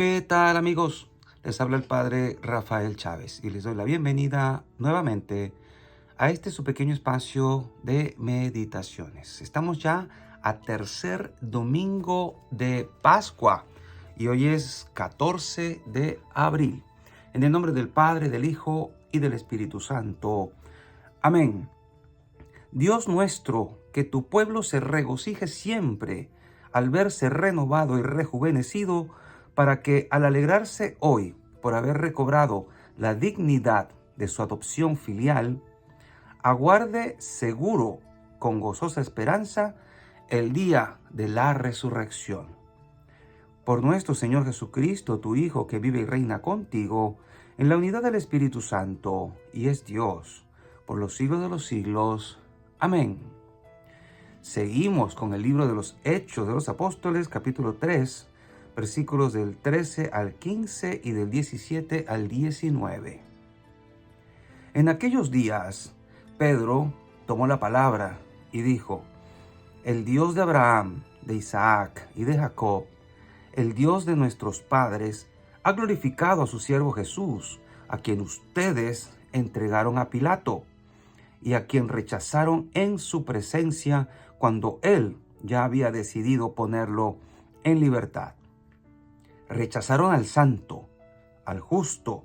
¿Qué tal, amigos? Les habla el padre Rafael Chávez y les doy la bienvenida nuevamente a este su pequeño espacio de meditaciones. Estamos ya a tercer domingo de Pascua y hoy es 14 de abril. En el nombre del Padre, del Hijo y del Espíritu Santo. Amén. Dios nuestro, que tu pueblo se regocije siempre al verse renovado y rejuvenecido, para que al alegrarse hoy por haber recobrado la dignidad de su adopción filial, aguarde seguro con gozosa esperanza el día de la resurrección. Por nuestro Señor Jesucristo, tu Hijo, que vive y reina contigo, en la unidad del Espíritu Santo, y es Dios, por los siglos de los siglos. Amén. Seguimos con el libro de los Hechos de los Apóstoles, capítulo 3, versículos del 13 al 15 y del 17 al 19. En aquellos días, Pedro tomó la palabra y dijo: El Dios de Abraham, de Isaac y de Jacob, el Dios de nuestros padres, ha glorificado a su siervo Jesús, a quien ustedes entregaron a Pilato y a quien rechazaron en su presencia cuando él ya había decidido ponerlo en libertad. Rechazaron al santo, al justo,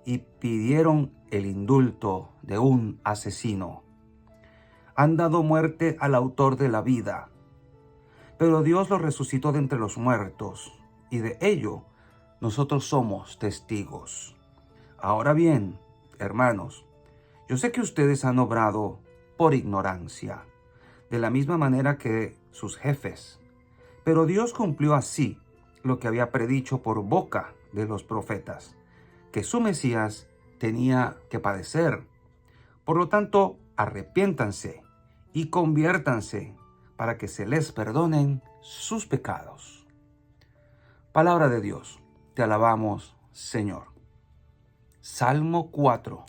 y pidieron el indulto de un asesino. Han dado muerte al autor de la vida, pero Dios lo resucitó de entre los muertos, y de ello nosotros somos testigos. Ahora bien, hermanos, yo sé que ustedes han obrado por ignorancia, de la misma manera que sus jefes, pero Dios cumplió así lo que había predicho por boca de los profetas, que su Mesías tenía que padecer. Por lo tanto, arrepiéntanse y conviértanse para que se les perdonen sus pecados. Palabra de Dios, te alabamos, Señor. Salmo 4.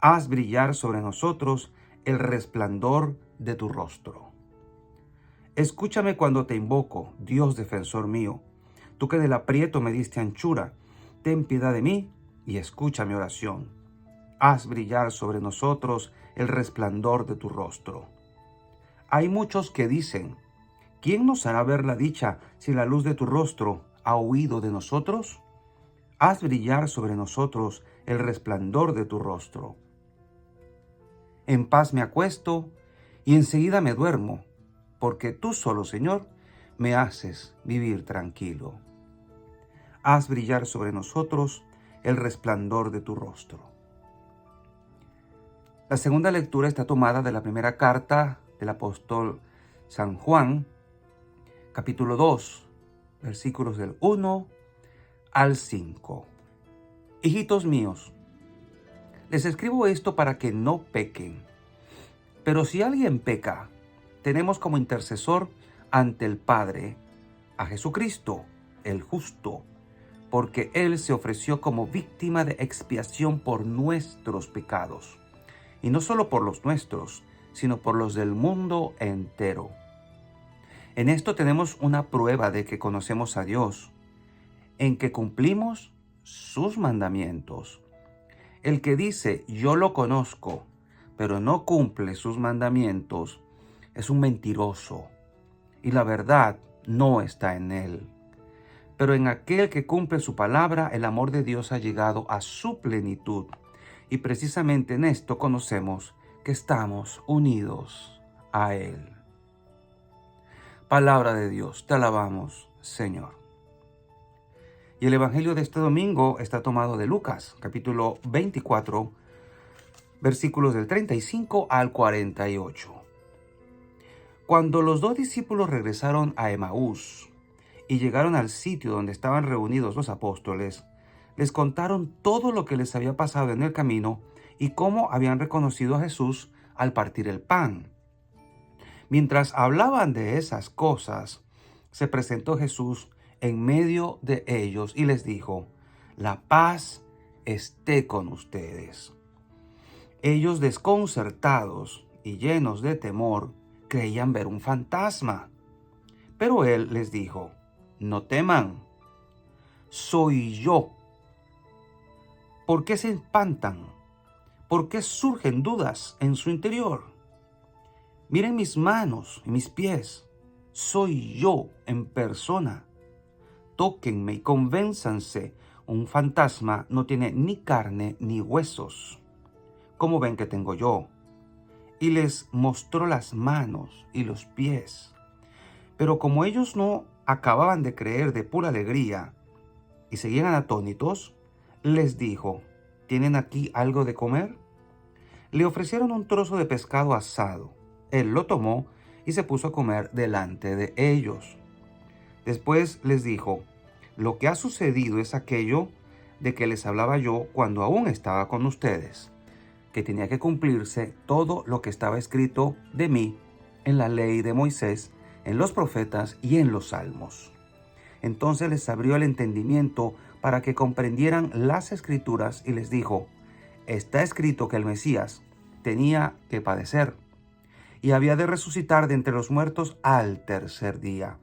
Haz brillar sobre nosotros el resplandor de tu rostro. Escúchame cuando te invoco, Dios defensor mío. Tú que del aprieto me diste anchura, ten piedad de mí y escucha mi oración. Haz brillar sobre nosotros el resplandor de tu rostro. Hay muchos que dicen: ¿quién nos hará ver la dicha si la luz de tu rostro ha huido de nosotros? Haz brillar sobre nosotros el resplandor de tu rostro. En paz me acuesto y enseguida me duermo, porque tú solo, Señor, me haces vivir tranquilo. Haz brillar sobre nosotros el resplandor de tu rostro. La segunda lectura está tomada de la primera carta del apóstol San Juan, capítulo 2, versículos del 1 al 5. Hijitos míos, les escribo esto para que no pequen. Pero si alguien peca, tenemos como intercesor ante el Padre a Jesucristo, el justo, porque Él se ofreció como víctima de expiación por nuestros pecados, y no solo por los nuestros, sino por los del mundo entero. En esto tenemos una prueba de que conocemos a Dios, en que cumplimos sus mandamientos. El que dice: yo lo conozco, pero no cumple sus mandamientos, es un mentiroso, y la verdad no está en él. Pero en aquel que cumple su palabra, el amor de Dios ha llegado a su plenitud, y precisamente en esto conocemos que estamos unidos a Él. Palabra de Dios, te alabamos, Señor. Y el Evangelio de este domingo está tomado de Lucas, capítulo 24, versículos del 35 al 48. Cuando los dos discípulos regresaron a Emaús y llegaron al sitio donde estaban reunidos los apóstoles, les contaron todo lo que les había pasado en el camino y cómo habían reconocido a Jesús al partir el pan. Mientras hablaban de esas cosas, se presentó Jesús en medio de ellos y les dijo: la paz esté con ustedes. Ellos, desconcertados y llenos de temor, creían ver un fantasma. Pero él les dijo: no teman, soy yo. ¿Por qué se espantan? ¿Por qué surgen dudas en su interior? Miren mis manos y mis pies. Soy yo en persona. Tóquenme y convénzanse. Un fantasma no tiene ni carne ni huesos. ¿Cómo ven que tengo yo? Y les mostró las manos y los pies. Pero como ellos no acababan de creer de pura alegría y seguían atónitos, les dijo, ¿tienen aquí algo de comer? Le ofrecieron un trozo de pescado asado. Él lo tomó y se puso a comer delante de ellos. Después les dijo, lo que ha sucedido es aquello de que les hablaba yo cuando aún estaba con ustedes, que tenía que cumplirse todo lo que estaba escrito de mí en la ley de Moisés, en los profetas y en los salmos. Entonces les abrió el entendimiento para que comprendieran las escrituras y les dijo, está escrito que el Mesías tenía que padecer y había de resucitar de entre los muertos al tercer día,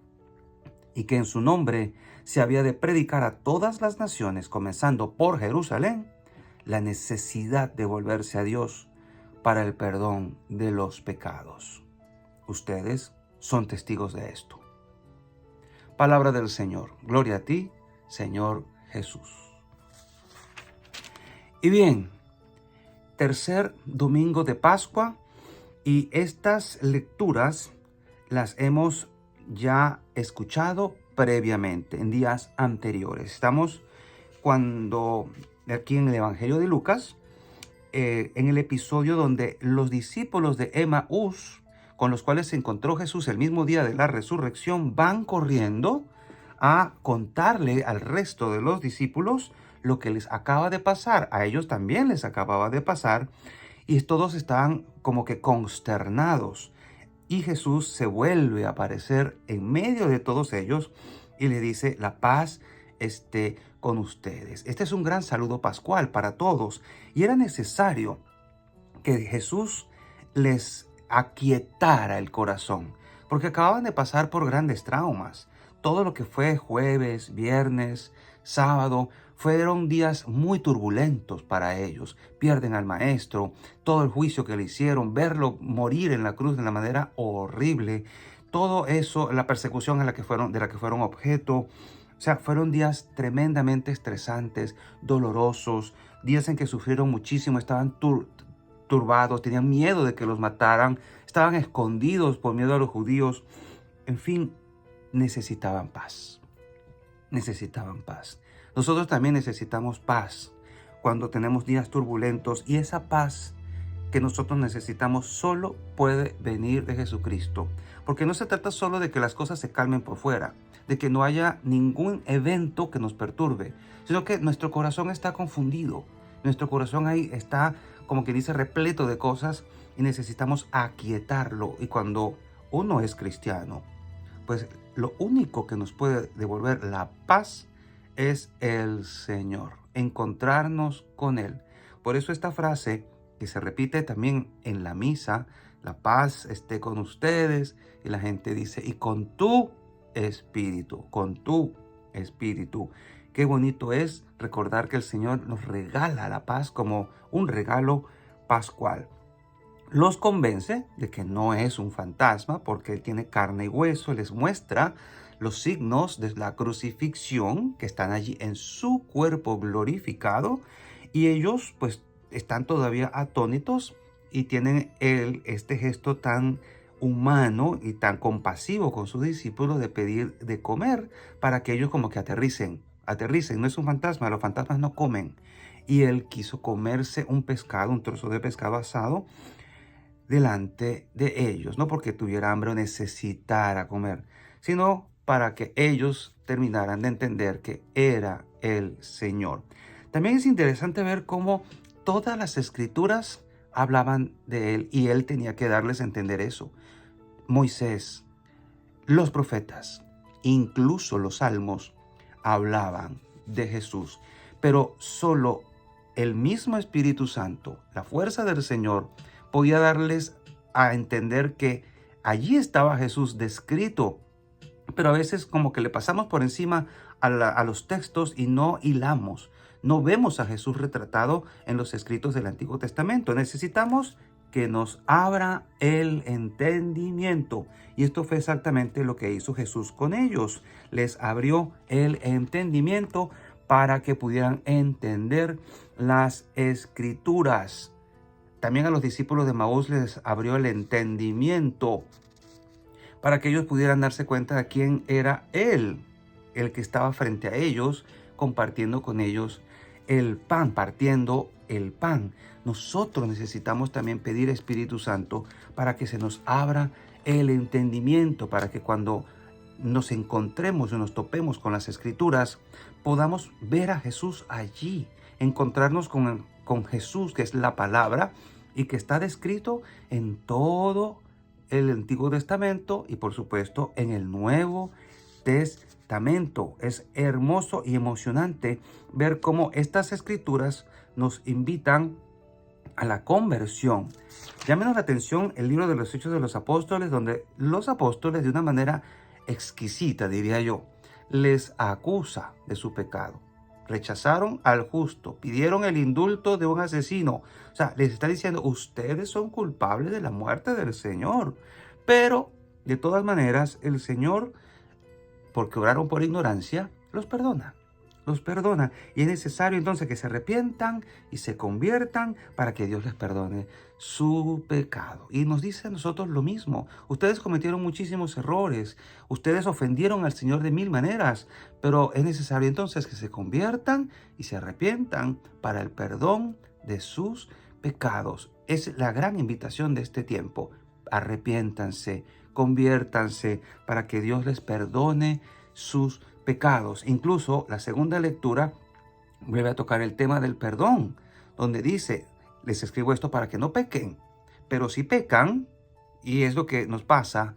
y que en su nombre se había de predicar a todas las naciones, comenzando por Jerusalén, la necesidad de volverse a Dios para el perdón de los pecados. Ustedes son testigos de esto. Palabra del Señor. Gloria a ti, Señor Jesús. Y bien, tercer domingo de Pascua, y estas lecturas las hemos ya escuchado previamente en días anteriores. Estamos aquí en el Evangelio de Lucas, en el episodio donde los discípulos de Emaús, con los cuales se encontró Jesús el mismo día de la resurrección, van corriendo a contarle al resto de los discípulos lo que les acaba de pasar. A ellos también les acababa de pasar y todos estaban como que consternados. Y Jesús se vuelve a aparecer en medio de todos ellos y le dice, la paz esté con ustedes. Este es un gran saludo pascual para todos y era necesario que Jesús les aquietara el corazón, porque acababan de pasar por grandes traumas. Todo lo que fue jueves, viernes, sábado, fueron días muy turbulentos para ellos. Pierden al maestro, todo el juicio que le hicieron, verlo morir en la cruz de una manera horrible, todo eso, la persecución de la que fueron objeto. O sea, fueron días tremendamente estresantes, dolorosos, días en que sufrieron muchísimo, estaban turbados, tenían miedo de que los mataran, estaban escondidos por miedo a los judíos. En fin, necesitaban paz. Necesitaban paz. Nosotros también necesitamos paz cuando tenemos días turbulentos, y esa paz que nosotros necesitamos solo puede venir de Jesucristo. Porque no se trata solo de que las cosas se calmen por fuera, de que no haya ningún evento que nos perturbe, sino que nuestro corazón está confundido. Nuestro corazón ahí está, como que dice, repleto de cosas y necesitamos aquietarlo. Y cuando uno es cristiano, pues lo único que nos puede devolver la paz es el Señor, encontrarnos con Él. Por eso esta frase que se repite también en la misa, la paz esté con ustedes, y la gente dice, y con tu espíritu, con tu espíritu. Qué bonito es recordar que el Señor nos regala la paz como un regalo pascual. Los convence de que no es un fantasma porque Él tiene carne y hueso, les muestra los signos de la crucifixión que están allí en su cuerpo glorificado, y ellos pues están todavía atónitos y tienen este gesto tan humano y tan compasivo con sus discípulos de pedir de comer para que ellos como que aterricen. No es un fantasma, los fantasmas no comen. Y Él quiso comerse un trozo de pescado asado delante de ellos, no porque tuviera hambre o necesitara comer, sino para que ellos terminaran de entender que era el Señor. También es interesante ver cómo todas las escrituras hablaban de Él y Él tenía que darles a entender eso. Moisés, los profetas, incluso los salmos hablaban de Jesús, pero solo el mismo Espíritu Santo, la fuerza del Señor, podía darles a entender que allí estaba Jesús descrito, pero a veces como que le pasamos por encima a los textos y no hilamos. No vemos a Jesús retratado en los escritos del Antiguo Testamento. Necesitamos que nos abra el entendimiento. Y esto fue exactamente lo que hizo Jesús con ellos. Les abrió el entendimiento para que pudieran entender las Escrituras. También a los discípulos de Maús les abrió el entendimiento para que ellos pudieran darse cuenta de quién era Él, el que estaba frente a ellos, compartiendo con ellos el pan, partiendo el pan. Nosotros necesitamos también pedir Espíritu Santo para que se nos abra el entendimiento, para que cuando nos encontremos o nos topemos con las Escrituras, podamos ver a Jesús allí, encontrarnos con Jesús, que es la palabra y que está descrito en todo el Antiguo Testamento y por supuesto en el Nuevo Testamento. Es hermoso y emocionante ver cómo estas escrituras nos invitan a la conversión. Llámenos la atención el libro de los Hechos de los Apóstoles, donde los apóstoles de una manera exquisita, diría yo, les acusa de su pecado. Rechazaron al justo, pidieron el indulto de un asesino. O sea, les está diciendo, ustedes son culpables de la muerte del Señor. Pero, de todas maneras, el Señor, porque obraron por ignorancia, los perdona. Los perdona. Y es necesario entonces que se arrepientan y se conviertan para que Dios les perdone su pecado. Y nos dice a nosotros lo mismo. Ustedes cometieron muchísimos errores. Ustedes ofendieron al Señor de mil maneras. Pero es necesario entonces que se conviertan y se arrepientan para el perdón de sus pecados. Es la gran invitación de este tiempo. Arrepiéntanse, conviértanse para que Dios les perdone sus pecados. Incluso la segunda lectura vuelve a tocar el tema del perdón, donde dice, les escribo esto para que no pequen, pero si pecan, y es lo que nos pasa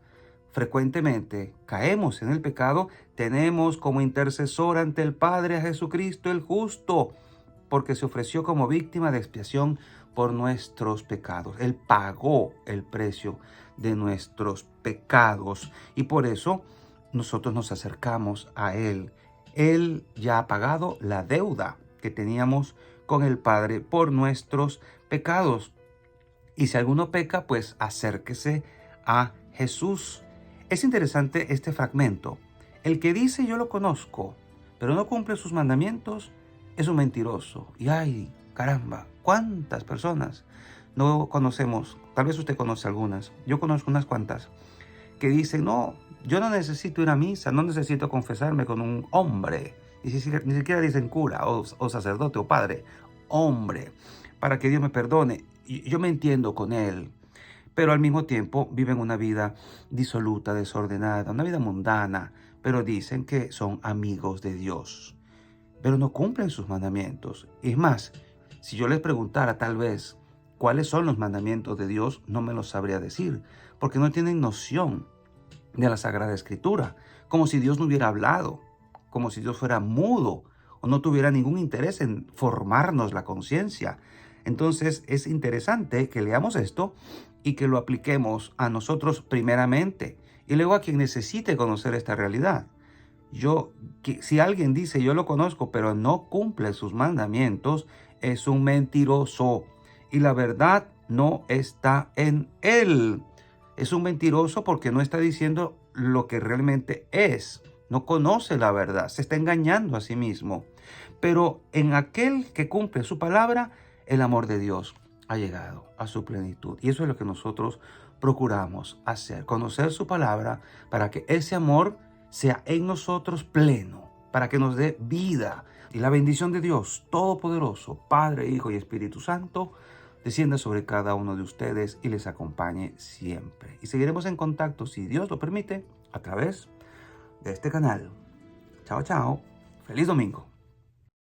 frecuentemente, caemos en el pecado, tenemos como intercesor ante el Padre a Jesucristo el justo, porque se ofreció como víctima de expiación por nuestros pecados. Él pagó el precio de nuestros pecados y por eso nosotros nos acercamos a Él. Él ya ha pagado la deuda que teníamos con el Padre por nuestros pecados. Y si alguno peca, pues acérquese a Jesús. Es interesante este fragmento. El que dice yo lo conozco, pero no cumple sus mandamientos, es un mentiroso. Y ay, caramba, ¿cuántas personas no conocemos? Tal vez usted conoce algunas. Yo conozco unas cuantas que dicen, no, yo no necesito ir a misa, no necesito confesarme con un hombre. Ni siquiera dicen cura o sacerdote o padre. Hombre, para que Dios me perdone. Yo me entiendo con él. Pero al mismo tiempo viven una vida disoluta, desordenada, una vida mundana. Pero dicen que son amigos de Dios. Pero no cumplen sus mandamientos. Es más, si yo les preguntara tal vez cuáles son los mandamientos de Dios, no me los sabría decir, porque no tienen noción de la Sagrada Escritura, como si Dios no hubiera hablado, como si Dios fuera mudo o no tuviera ningún interés en formarnos la conciencia. Entonces es interesante que leamos esto y que lo apliquemos a nosotros primeramente y luego a quien necesite conocer esta realidad. Si alguien dice yo lo conozco pero no cumple sus mandamientos, es un mentiroso y la verdad no está en él. Es un mentiroso porque no está diciendo lo que realmente es. No conoce la verdad, se está engañando a sí mismo. Pero en aquel que cumple su palabra, el amor de Dios ha llegado a su plenitud. Y eso es lo que nosotros procuramos hacer, conocer su palabra para que ese amor sea en nosotros pleno, para que nos dé vida. Y la bendición de Dios Todopoderoso, Padre, Hijo y Espíritu Santo, descienda sobre cada uno de ustedes y les acompañe siempre. Y seguiremos en contacto, si Dios lo permite, a través de este canal. Chao, chao. Feliz domingo.